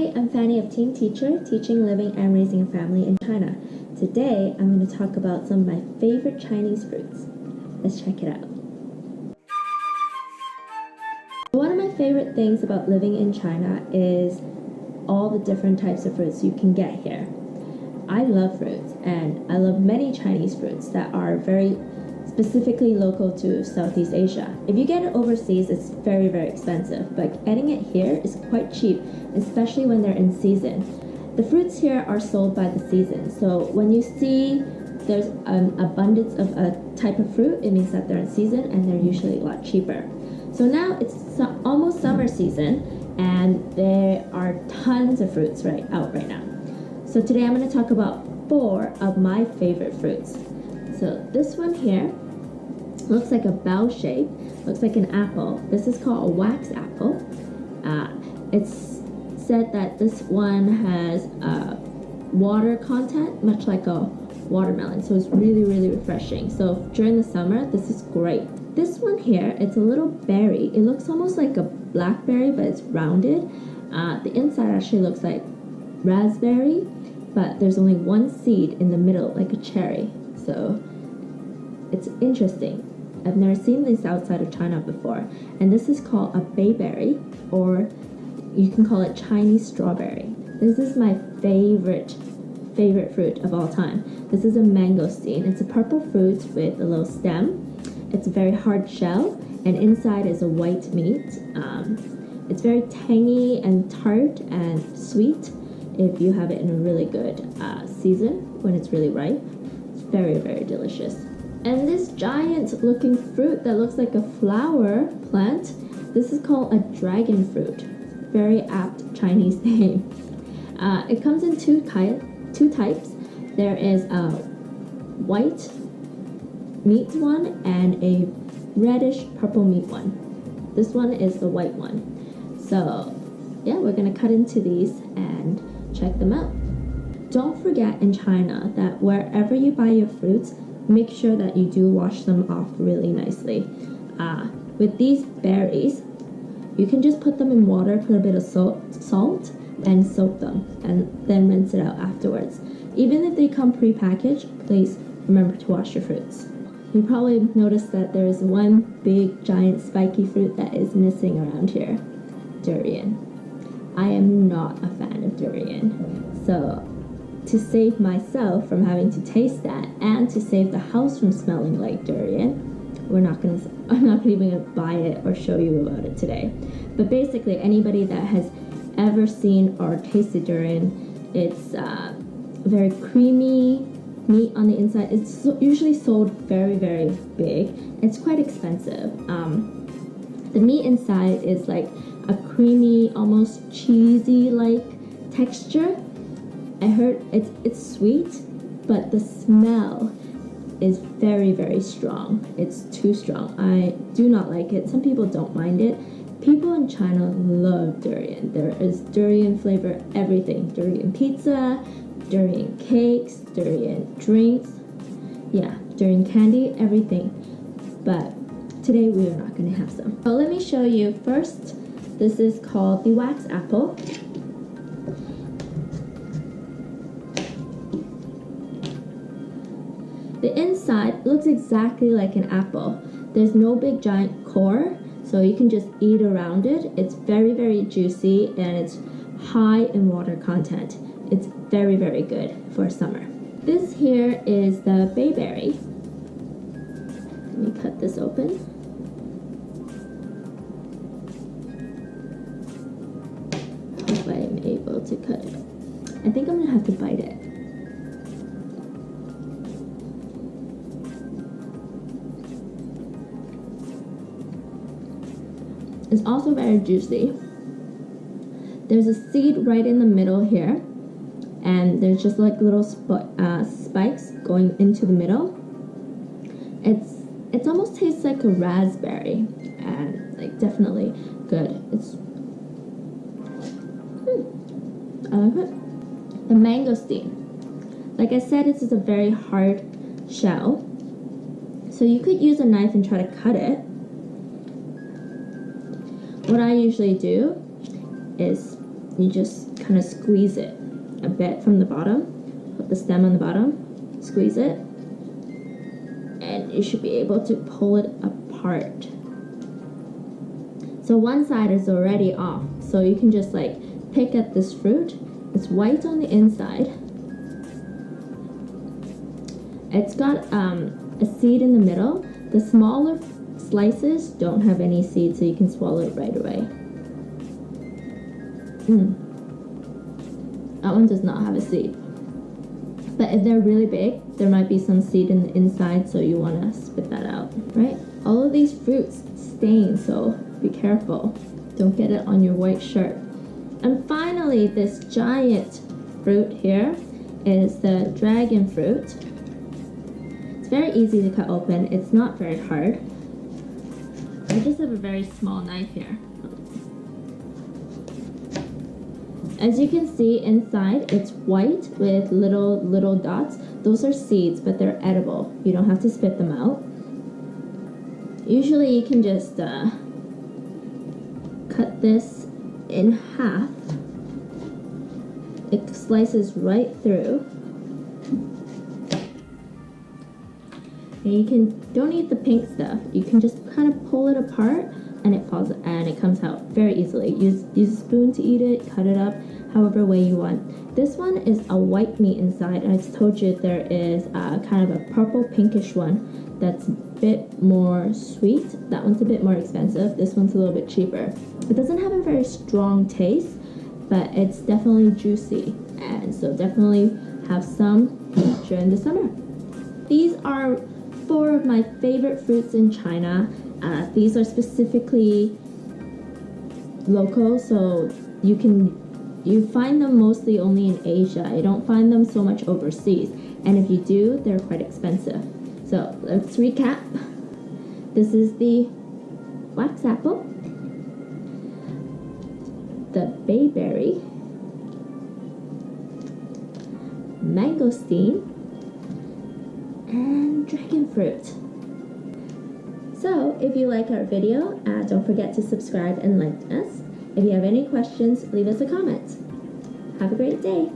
Hi, I'm Fanny of Team Teacher, teaching, living, and raising a family in China. Today, I'm going to talk about some of my favorite Chinese fruits. Let's check it out. One of my favorite things about living in China is all the different types of fruits you can get here. I love fruits, and I love many Chinese fruits that are very specifically local to Southeast Asia. If you get it overseas, it's very, very expensive, but getting it here is quite cheap, especially when they're in season. The fruits here are sold by the season, so when you see there's an abundance of a type of fruit, it means that they're in season and they're usually a lot cheaper. So now it's almost summer season, and there are tons of fruits out right now. So today I'm going to talk about 4 of my favorite fruits. So this one here looks like a bell shape, looks like an apple. This is called a wax apple. It's said that this one has water content, much like a watermelon, so it's really, really refreshing. So during the summer, this is great. This one here, it's a little berry. It looks almost like a blackberry, but it's rounded. The inside actually looks like raspberry, but there's only one seed in the middle, like a cherry. So it's interesting. I've never seen this outside of China before. And this is called a bayberry, or you can call it Chinese strawberry. This is my favorite fruit of all time. This is a mangosteen. It's a purple fruit with a little stem. It's a very hard shell, and inside is a white meat. It's very tangy and tart and sweet if you have it in a really good season when it's really ripe. It's very, very delicious. And this giant looking fruit that looks like a flower plant, this is called a dragon fruit. Very apt Chinese name. It comes in two types. There is a white meat one and a reddish purple meat one. This one is the white one. So yeah, we're gonna cut into these and check them out. Don't forget in China that wherever you buy your fruits, make sure that you do wash them off really nicely. With these berries, you can just put them in water, put a bit of salt, and soak them, and then rinse it out afterwards. Even if they come pre-packaged, please remember to wash your fruits. You probably noticed that there is one big, giant, spiky fruit that is missing around here. Durian. I am not a fan of durian. So to save myself from having to taste that, and to save the house from smelling like durian, I'm not even gonna buy it or show you about it today. But basically, anybody that has ever seen or tasted durian, it's very creamy meat on the inside. It's usually sold very, very big. It's quite expensive. The meat inside is like a creamy, almost cheesy like texture. I heard it's sweet, but the smell is very, very strong. It's too strong. I do not like it. Some people don't mind it. People in China love durian. There is durian flavor everything. Durian pizza, durian cakes, durian drinks. Yeah, durian candy, everything. But today we are not going to have some. So let me show you first. This is called the wax apple. The inside looks exactly like an apple. There's no big giant core, so you can just eat around it. It's very, very juicy, and it's high in water content. It's very, very good for summer. This here is the bayberry. Let me cut this open. If I am able to cut it. I think I'm gonna have to bite it. It's also very juicy. There's a seed right in the middle here, and there's just like little spikes going into the middle. It almost tastes like a raspberry, and like definitely good. I like it. The mangosteen. Like I said, this is a very hard shell, so you could use a knife and try to cut it. What I usually do is you just kind of squeeze it a bit from the bottom. Put the stem on the bottom, squeeze it, and you should be able to pull it apart. So one side is already off, so you can just like pick at this fruit. It's white on the inside. It's got a seed in the middle. The smaller slices don't have any seeds, so you can swallow it right away. That one does not have a seed. But if they're really big, there might be some seed in the inside, so you want to spit that out, right? All of these fruits stain, so be careful. Don't get it on your white shirt. And finally, this giant fruit here is the dragon fruit. It's very easy to cut open. It's not very hard. I just have a very small knife here. As you can see inside, it's white with little dots. Those are seeds, but they're edible. You don't have to spit them out. Usually you can just cut this in half. It slices right through. And you don't eat the pink stuff. You can just kind of pull it apart and it falls and it comes out very easily. Use a spoon to eat it, cut it up however way you want. This one is a white meat inside. I just told you there is kind of a purple pinkish one that's a bit more sweet. That one's a bit more expensive. This one's a little bit cheaper. It doesn't have a very strong taste, but it's definitely juicy, and so definitely have some during the summer. These are 4 of my favorite fruits in China. These are specifically local, so you find them mostly only in Asia. You don't find them so much overseas, and if you do, they're quite expensive. So let's recap. This is the wax apple, the bayberry, mangosteen, and dragon fruit. So if you like our video, don't forget to subscribe and like us. If you have any questions, leave us a comment. Have a great day.